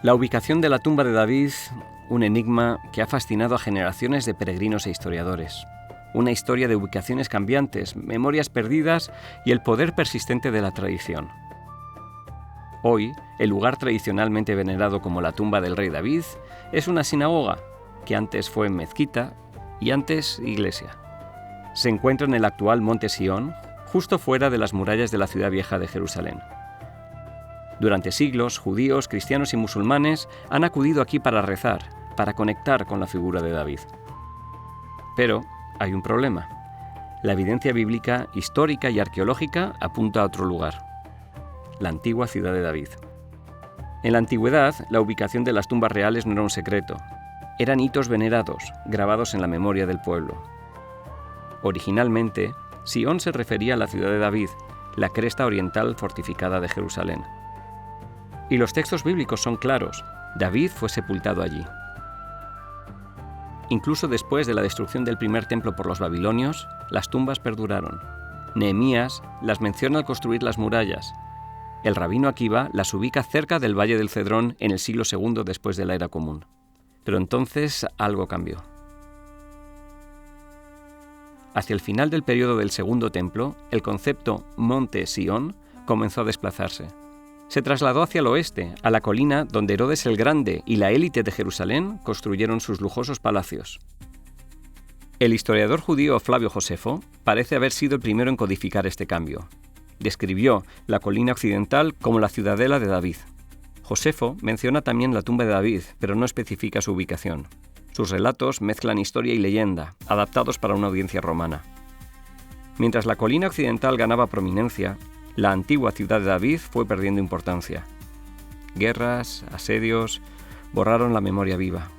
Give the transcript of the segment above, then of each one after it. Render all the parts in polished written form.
La ubicación de la tumba de David, un enigma que ha fascinado a generaciones de peregrinos e historiadores. Una historia de ubicaciones cambiantes, memorias perdidas y el poder persistente de la tradición. Hoy, el lugar tradicionalmente venerado como la tumba del rey David es una sinagoga, que antes fue mezquita y antes iglesia. Se encuentra en el actual Monte Sión, justo fuera de las murallas de la ciudad vieja de Jerusalén. Durante siglos, judíos, cristianos y musulmanes han acudido aquí para rezar, para conectar con la figura de David. Pero hay un problema. La evidencia bíblica, histórica y arqueológica apunta a otro lugar: la antigua ciudad de David. En la antigüedad, la ubicación de las tumbas reales no era un secreto. Eran hitos venerados, grabados en la memoria del pueblo. Originalmente, Sión se refería a la ciudad de David, la cresta oriental fortificada de Jerusalén. Y los textos bíblicos son claros: David fue sepultado allí. Incluso después de la destrucción del primer templo por los babilonios, las tumbas perduraron. Nehemías las menciona al construir las murallas. El rabino Akiva las ubica cerca del Valle del Cedrón en el siglo II después de la Era Común. Pero entonces algo cambió. Hacia el final del periodo del Segundo Templo, el concepto Monte Sión comenzó a desplazarse. Se trasladó hacia el oeste, a la colina donde Herodes el Grande y la élite de Jerusalén construyeron sus lujosos palacios. El historiador judío Flavio Josefo parece haber sido el primero en codificar este cambio. Describió la colina occidental como la ciudadela de David. Josefo menciona también la tumba de David, pero no especifica su ubicación. Sus relatos mezclan historia y leyenda, adaptados para una audiencia romana. Mientras la colina occidental ganaba prominencia, la antigua ciudad de David fue perdiendo importancia. Guerras, asedios, borraron la memoria viva,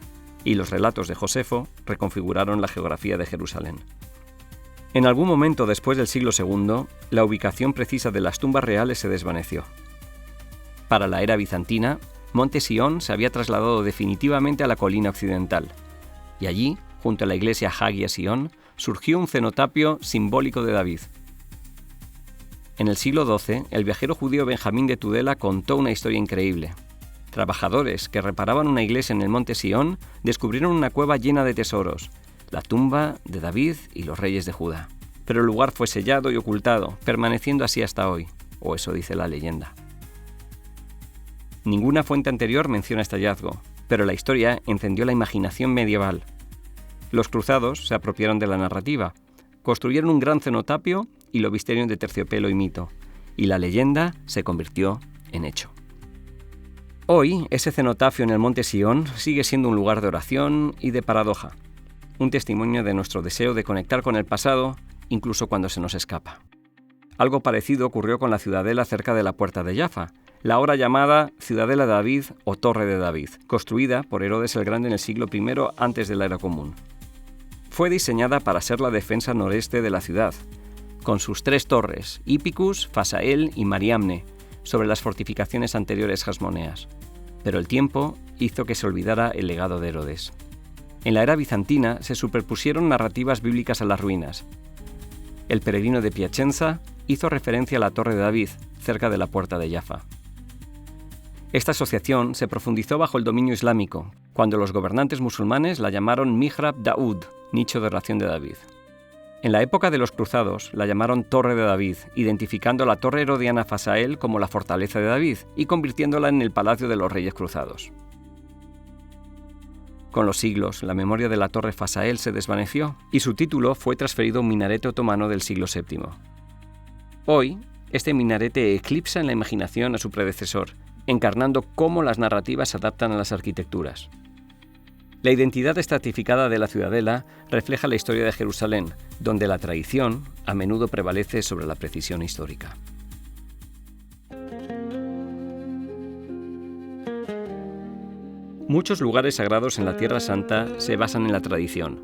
y los relatos de Josefo reconfiguraron la geografía de Jerusalén. En algún momento después del siglo II, la ubicación precisa de las tumbas reales se desvaneció. Para la era bizantina, Monte Sión se había trasladado definitivamente a la colina occidental, y allí, junto a la iglesia Hagia Sión, surgió un cenotapio simbólico de David. En el siglo XII, el viajero judío Benjamín de Tudela contó una historia increíble. Trabajadores que reparaban una iglesia en el Monte Sión descubrieron una cueva llena de tesoros, la tumba de David y los reyes de Judá. Pero el lugar fue sellado y ocultado, permaneciendo así hasta hoy, o eso dice la leyenda. Ninguna fuente anterior menciona este hallazgo, pero la historia encendió la imaginación medieval. Los cruzados se apropiaron de la narrativa, construyeron un gran cenotapio y lo vistieron de terciopelo y mito, y la leyenda se convirtió en hecho. Hoy, ese cenotafio en el Monte Sión sigue siendo un lugar de oración y de paradoja, un testimonio de nuestro deseo de conectar con el pasado, incluso cuando se nos escapa. Algo parecido ocurrió con la ciudadela cerca de la Puerta de Jaffa, la ahora llamada Ciudadela de David o Torre de David, construida por Herodes el Grande en el siglo I antes de la Era Común. Fue diseñada para ser la defensa noreste de la ciudad, con sus 3 torres, Hipicus, Fasael y Mariamne, sobre las fortificaciones anteriores jasmoneas. Pero el tiempo hizo que se olvidara el legado de Herodes. En la era bizantina se superpusieron narrativas bíblicas a las ruinas. El peregrino de Piacenza hizo referencia a la Torre de David, cerca de la Puerta de Jaffa. Esta asociación se profundizó bajo el dominio islámico, cuando los gobernantes musulmanes la llamaron Mihrab Daud, nicho de oración de David. En la época de los cruzados la llamaron Torre de David, identificando la torre herodiana Fasael como la fortaleza de David y convirtiéndola en el palacio de los reyes cruzados. Con los siglos, la memoria de la torre Fasael se desvaneció y su título fue transferido a un minarete otomano del siglo VII. Hoy, este minarete eclipsa en la imaginación a su predecesor, encarnando cómo las narrativas se adaptan a las arquitecturas. La identidad estratificada de la ciudadela refleja la historia de Jerusalén, donde la tradición a menudo prevalece sobre la precisión histórica. Muchos lugares sagrados en la Tierra Santa se basan en la tradición.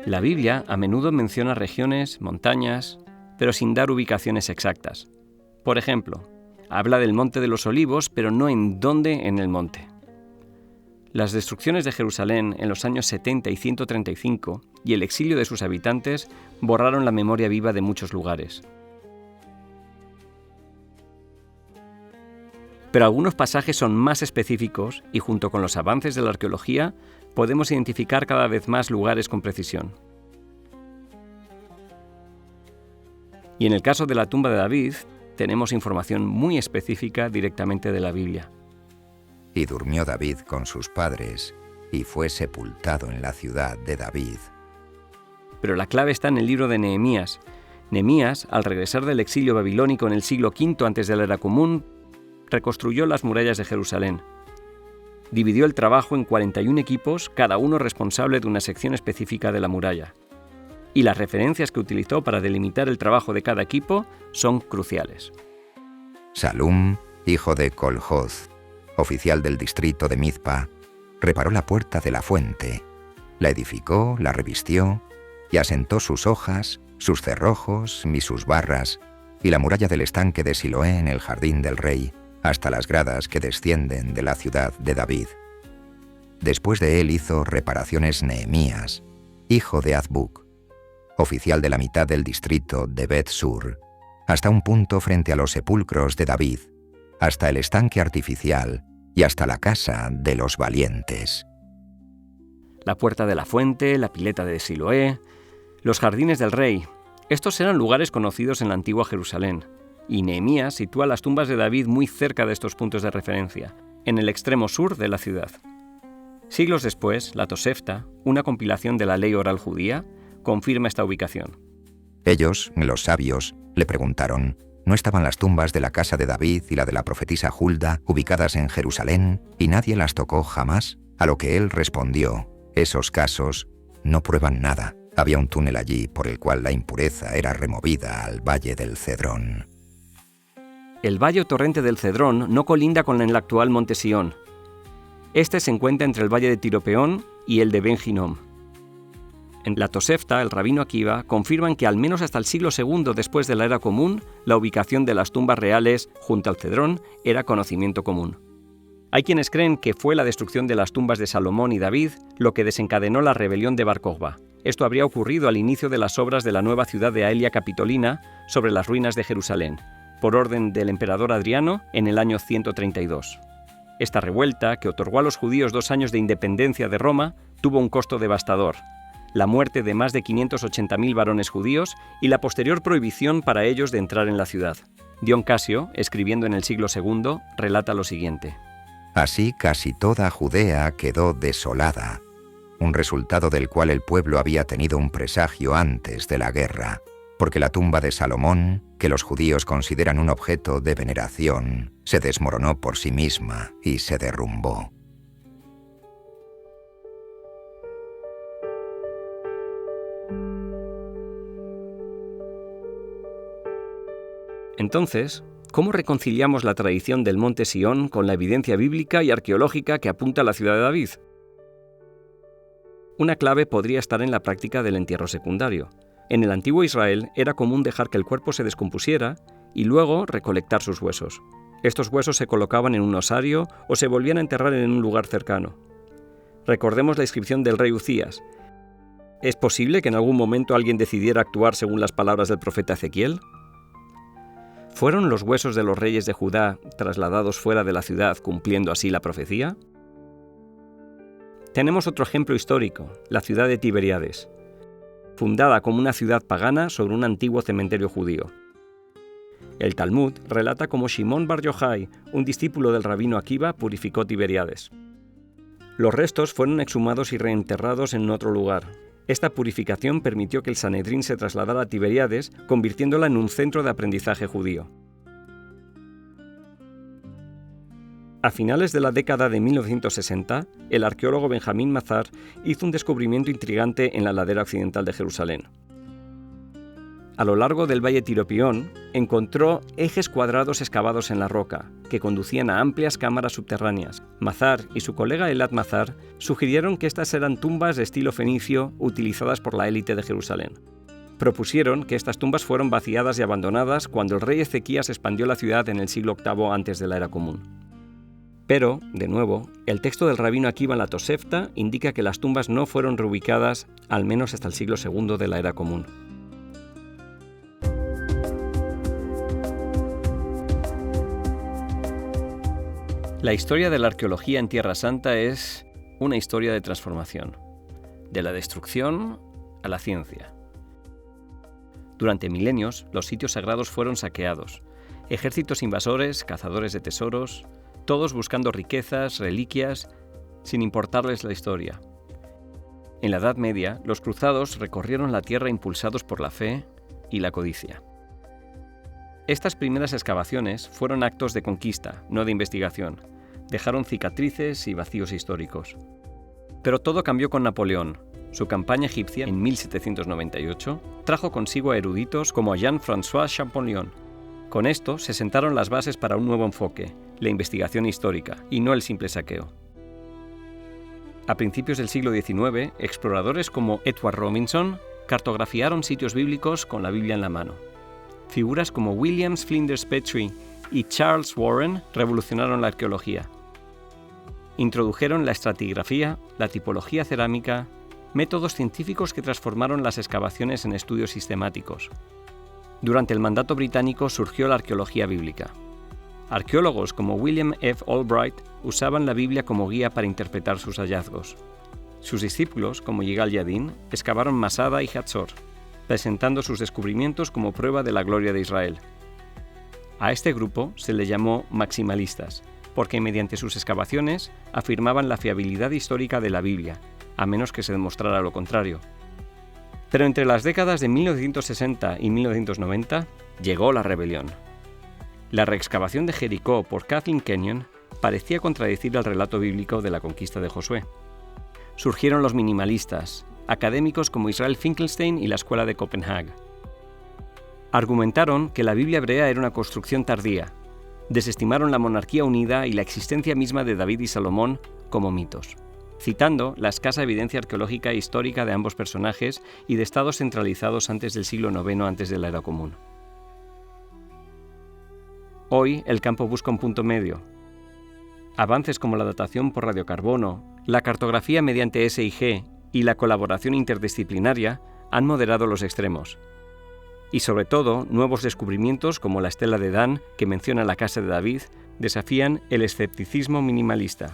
La Biblia a menudo menciona regiones, montañas, pero sin dar ubicaciones exactas. Por ejemplo, habla del Monte de los Olivos, pero no en dónde en el monte. Las destrucciones de Jerusalén en los años 70 y 135 y el exilio de sus habitantes borraron la memoria viva de muchos lugares. Pero algunos pasajes son más específicos y junto con los avances de la arqueología podemos identificar cada vez más lugares con precisión. Y en el caso de la tumba de David, tenemos información muy específica directamente de la Biblia. Y durmió David con sus padres, y fue sepultado en la ciudad de David. Pero la clave está en el libro de Nehemías. Nehemías, al regresar del exilio babilónico en el siglo V antes de la era común, reconstruyó las murallas de Jerusalén. Dividió el trabajo en 41 equipos, cada uno responsable de una sección específica de la muralla. Y las referencias que utilizó para delimitar el trabajo de cada equipo son cruciales. Salum, hijo de Coljoz, oficial del distrito de Mizpa, reparó la puerta de la fuente, la edificó, la revistió y asentó sus hojas, sus cerrojos y sus barras, y la muralla del estanque de Siloé en el jardín del rey, hasta las gradas que descienden de la ciudad de David. Después de él hizo reparaciones Nehemías, hijo de Azbuc, oficial de la mitad del distrito de Bet-Sur, hasta un punto frente a los sepulcros de David, hasta el estanque artificial y hasta la casa de los valientes. La puerta de la fuente, la pileta de Siloé, los jardines del rey. Estos eran lugares conocidos en la antigua Jerusalén, y Nehemías sitúa las tumbas de David muy cerca de estos puntos de referencia, en el extremo sur de la ciudad. Siglos después, la Tosefta, una compilación de la ley oral judía, confirma esta ubicación. Ellos, los sabios, le preguntaron, ¿no estaban las tumbas de la casa de David y la de la profetisa Hulda ubicadas en Jerusalén y nadie las tocó jamás? A lo que él respondió, esos casos no prueban nada. Había un túnel allí por el cual la impureza era removida al valle del Cedrón. El valle o torrente del Cedrón no colinda con el actual monte Sión. Este se encuentra entre el valle de Tiropeón y el de Ben Hinnom. En la Tosefta, el rabino Akiva confirman que al menos hasta el siglo II después de la era común, la ubicación de las tumbas reales junto al Cedrón era conocimiento común. Hay quienes creen que fue la destrucción de las tumbas de Salomón y David lo que desencadenó la rebelión de Bar Kokhba. Esto habría ocurrido al inicio de las obras de la nueva ciudad de Aelia Capitolina sobre las ruinas de Jerusalén, por orden del emperador Adriano en el año 132. Esta revuelta, que otorgó a los judíos 2 años de independencia de Roma, tuvo un costo devastador: la muerte de más de 580.000 varones judíos y la posterior prohibición para ellos de entrar en la ciudad. Dion Casio, escribiendo en el siglo II, relata lo siguiente. Así casi toda Judea quedó desolada, un resultado del cual el pueblo había tenido un presagio antes de la guerra, porque la tumba de Salomón, que los judíos consideran un objeto de veneración, se desmoronó por sí misma y se derrumbó. Entonces, ¿cómo reconciliamos la tradición del monte Sión con la evidencia bíblica y arqueológica que apunta a la ciudad de David? Una clave podría estar en la práctica del entierro secundario. En el antiguo Israel era común dejar que el cuerpo se descompusiera y luego recolectar sus huesos. Estos huesos se colocaban en un osario o se volvían a enterrar en un lugar cercano. Recordemos la inscripción del rey Uzías. ¿Es posible que en algún momento alguien decidiera actuar según las palabras del profeta Ezequiel? ¿Fueron los huesos de los reyes de Judá trasladados fuera de la ciudad, cumpliendo así la profecía? Tenemos otro ejemplo histórico, la ciudad de Tiberíades, fundada como una ciudad pagana sobre un antiguo cementerio judío. El Talmud relata cómo Shimón bar Yochai, un discípulo del rabino Akiva, purificó Tiberíades. Los restos fueron exhumados y reenterrados en otro lugar. Esta purificación permitió que el Sanedrín se trasladara a Tiberíades, convirtiéndola en un centro de aprendizaje judío. A finales de la década de 1960, el arqueólogo Benjamín Mazar hizo un descubrimiento intrigante en la ladera occidental de Jerusalén. A lo largo del valle Tiropión, encontró ejes cuadrados excavados en la roca, que conducían a amplias cámaras subterráneas. Mazar y su colega Elad Mazar sugirieron que estas eran tumbas de estilo fenicio utilizadas por la élite de Jerusalén. Propusieron que estas tumbas fueron vaciadas y abandonadas cuando el rey Ezequías expandió la ciudad en el siglo VIII antes de la era común. Pero, de nuevo, el texto del rabino Akiva en la Tosefta indica que las tumbas no fueron reubicadas al menos hasta el siglo II de la era común. La historia de la arqueología en Tierra Santa es una historia de transformación, de la destrucción a la ciencia. Durante milenios, los sitios sagrados fueron saqueados. Ejércitos invasores, cazadores de tesoros, todos buscando riquezas, reliquias, sin importarles la historia. En la Edad Media, los cruzados recorrieron la tierra impulsados por la fe y la codicia. Estas primeras excavaciones fueron actos de conquista, no de investigación. Dejaron cicatrices y vacíos históricos. Pero todo cambió con Napoleón. Su campaña egipcia, en 1798, trajo consigo a eruditos como a Jean-François Champollion. Con esto se sentaron las bases para un nuevo enfoque, la investigación histórica, y no el simple saqueo. A principios del siglo XIX, exploradores como Edward Robinson cartografiaron sitios bíblicos con la Biblia en la mano. Figuras como William Flinders Petrie y Charles Warren revolucionaron la arqueología. Introdujeron la estratigrafía, la tipología cerámica, métodos científicos que transformaron las excavaciones en estudios sistemáticos. Durante el mandato británico surgió la arqueología bíblica. Arqueólogos como William F. Albright usaban la Biblia como guía para interpretar sus hallazgos. Sus discípulos, como Yigal Yadin, excavaron Masada y Hatzor, presentando sus descubrimientos como prueba de la gloria de Israel. A este grupo se le llamó maximalistas, porque mediante sus excavaciones afirmaban la fiabilidad histórica de la Biblia, a menos que se demostrara lo contrario. Pero entre las décadas de 1960 y 1990 llegó la rebelión. La reexcavación de Jericó por Kathleen Kenyon parecía contradecir el relato bíblico de la conquista de Josué. Surgieron los minimalistas, académicos como Israel Finkelstein y la Escuela de Copenhague. Argumentaron que la Biblia hebrea era una construcción tardía. Desestimaron la monarquía unida y la existencia misma de David y Salomón como mitos, citando la escasa evidencia arqueológica e histórica de ambos personajes y de estados centralizados antes del siglo IX antes de la Era Común. Hoy el campo busca un punto medio. Avances como la datación por radiocarbono, la cartografía mediante SIG y la colaboración interdisciplinaria han moderado los extremos. Y sobre todo, nuevos descubrimientos como la estela de Dan, que menciona la casa de David, desafían el escepticismo minimalista.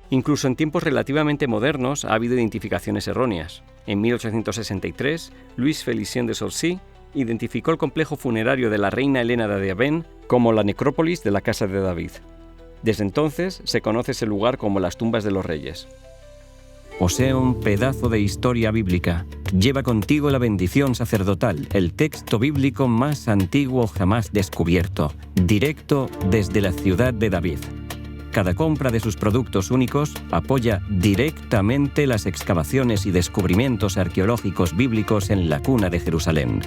Incluso en tiempos relativamente modernos ha habido identificaciones erróneas. En 1863, Louis Félicien de Saulcy identificó el complejo funerario de la reina Helena de Aben como la necrópolis de la casa de David. Desde entonces se conoce ese lugar como las tumbas de los reyes. Posee un pedazo de historia bíblica. Lleva contigo la bendición sacerdotal, el texto bíblico más antiguo jamás descubierto, directo desde la ciudad de David. Cada compra de sus productos únicos apoya directamente las excavaciones y descubrimientos arqueológicos bíblicos en la cuna de Jerusalén.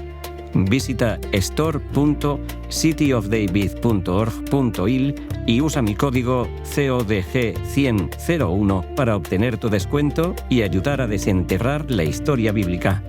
Visita store.cityofdavid.org.il y usa mi código CODG1001 para obtener tu descuento y ayudar a desenterrar la historia bíblica.